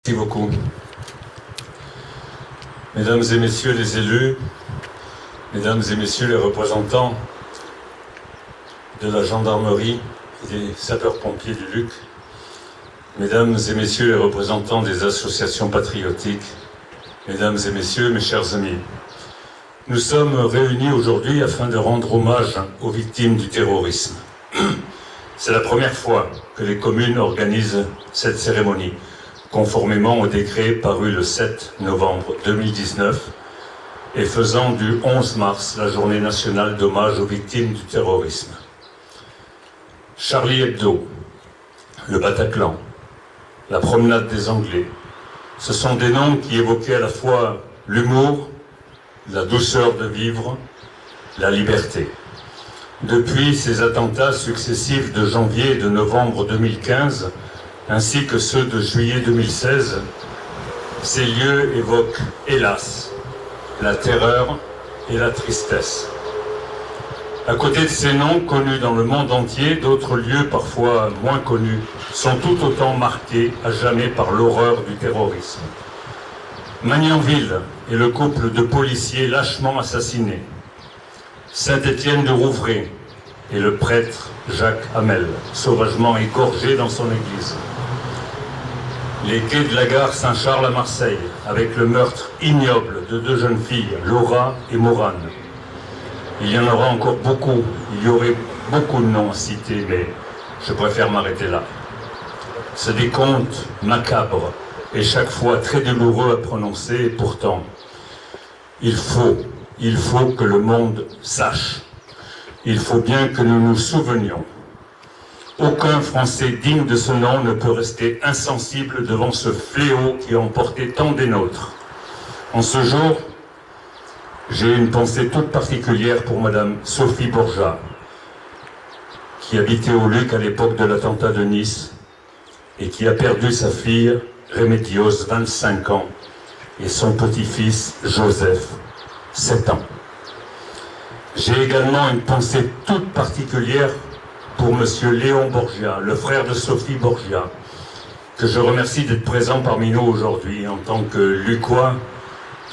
Merci beaucoup. Mesdames et messieurs les élus, mesdames et messieurs les représentants de la gendarmerie et des sapeurs-pompiers du Luc, mesdames et messieurs les représentants des associations patriotiques, mesdames et messieurs, mes chers amis, nous sommes réunis aujourd'hui afin de rendre hommage aux victimes du terrorisme. C'est la première fois que les communes organisent cette cérémonie, conformément au décret paru le 7 novembre 2019 et faisant du 11 mars la journée nationale d'hommage aux victimes du terrorisme. Charlie Hebdo, le Bataclan, la promenade des Anglais, ce sont des noms qui évoquaient à la fois l'humour, la douceur de vivre, la liberté. Depuis ces attentats successifs de janvier et de novembre 2015, ainsi que ceux de juillet 2016, ces lieux évoquent, hélas, la terreur et la tristesse. À côté de ces noms connus dans le monde entier, d'autres lieux parfois moins connus sont tout autant marqués à jamais par l'horreur du terrorisme. Magnanville et le couple de policiers lâchement assassinés. Saint-Étienne de Rouvray et le prêtre Jacques Hamel, sauvagement égorgé dans son église. Les quais de la gare Saint-Charles à Marseille, avec le meurtre ignoble de deux jeunes filles, Laura et Maurane. Il y en aura encore beaucoup, il y aurait beaucoup de noms à citer, mais je préfère m'arrêter là. Ce décompte macabre et chaque fois très douloureux à prononcer, et pourtant, il faut que le monde sache. Il faut bien que nous nous souvenions. Aucun Français digne de ce nom ne peut rester insensible devant ce fléau qui a emporté tant des nôtres. En ce jour, j'ai une pensée toute particulière pour Madame Sophie Borja, qui habitait au Luc à l'époque de l'attentat de Nice et qui a perdu sa fille Rémédios, 25 ans, et son petit-fils Joseph, 7 ans. J'ai également une pensée toute particulière pour Monsieur Léon Borgia, le frère de Sophie Borgia, que je remercie d'être présent parmi nous aujourd'hui. En tant que Lucois,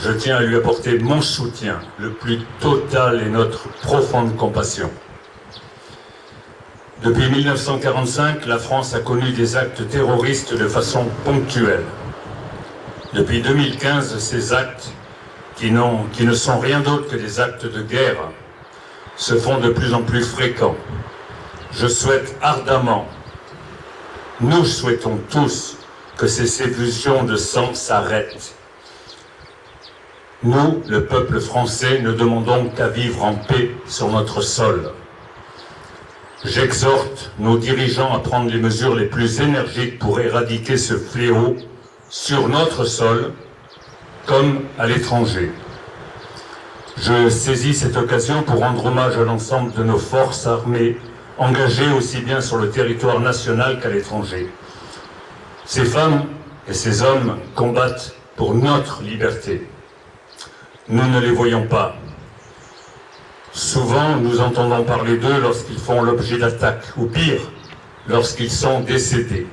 je tiens à lui apporter mon soutien le plus total et notre profonde compassion. Depuis 1945, la France a connu des actes terroristes de façon ponctuelle. Depuis 2015, ces actes, qui ne sont rien d'autre que des actes de guerre, se font de plus en plus fréquents. Je souhaite ardemment, nous souhaitons tous, que ces effusions de sang s'arrêtent. Nous, le peuple français, ne demandons qu'à vivre en paix sur notre sol. J'exhorte nos dirigeants à prendre les mesures les plus énergiques pour éradiquer ce fléau sur notre sol comme à l'étranger. Je saisis cette occasion pour rendre hommage à l'ensemble de nos forces armées engagées aussi bien sur le territoire national qu'à l'étranger. Ces femmes et ces hommes combattent pour notre liberté. Nous ne les voyons pas. Souvent, nous entendons parler d'eux lorsqu'ils font l'objet d'attaques, ou pire, lorsqu'ils sont décédés.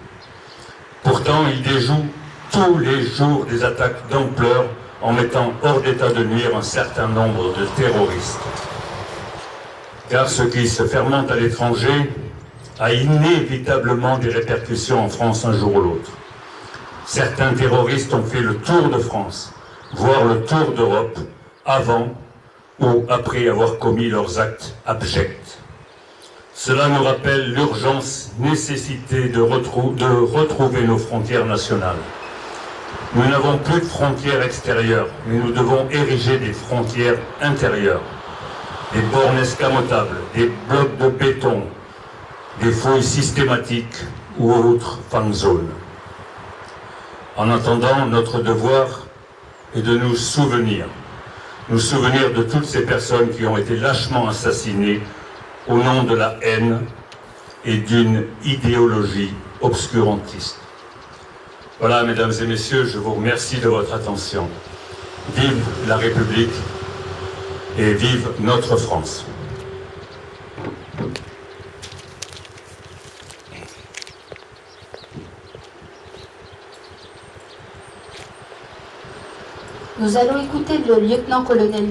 Pourtant, ils déjouent tous les jours des attaques d'ampleur en mettant hors d'état de nuire un certain nombre de terroristes. Car ce qui se fermente à l'étranger a inévitablement des répercussions en France un jour ou l'autre. Certains terroristes ont fait le tour de France, voire le tour d'Europe, avant ou après avoir commis leurs actes abjects. Cela nous rappelle l'urgence nécessité de retrouver nos frontières nationales. Nous n'avons plus de frontières extérieures, mais nous devons ériger des frontières intérieures. Des bornes escamotables, des blocs de béton, des fouilles systématiques ou autres fan zones. En attendant, notre devoir est de nous souvenir de toutes ces personnes qui ont été lâchement assassinées au nom de la haine et d'une idéologie obscurantiste. Voilà, mesdames et messieurs, je vous remercie de votre attention. Vive la République et vive notre France. Nous allons écouter le lieutenant-colonel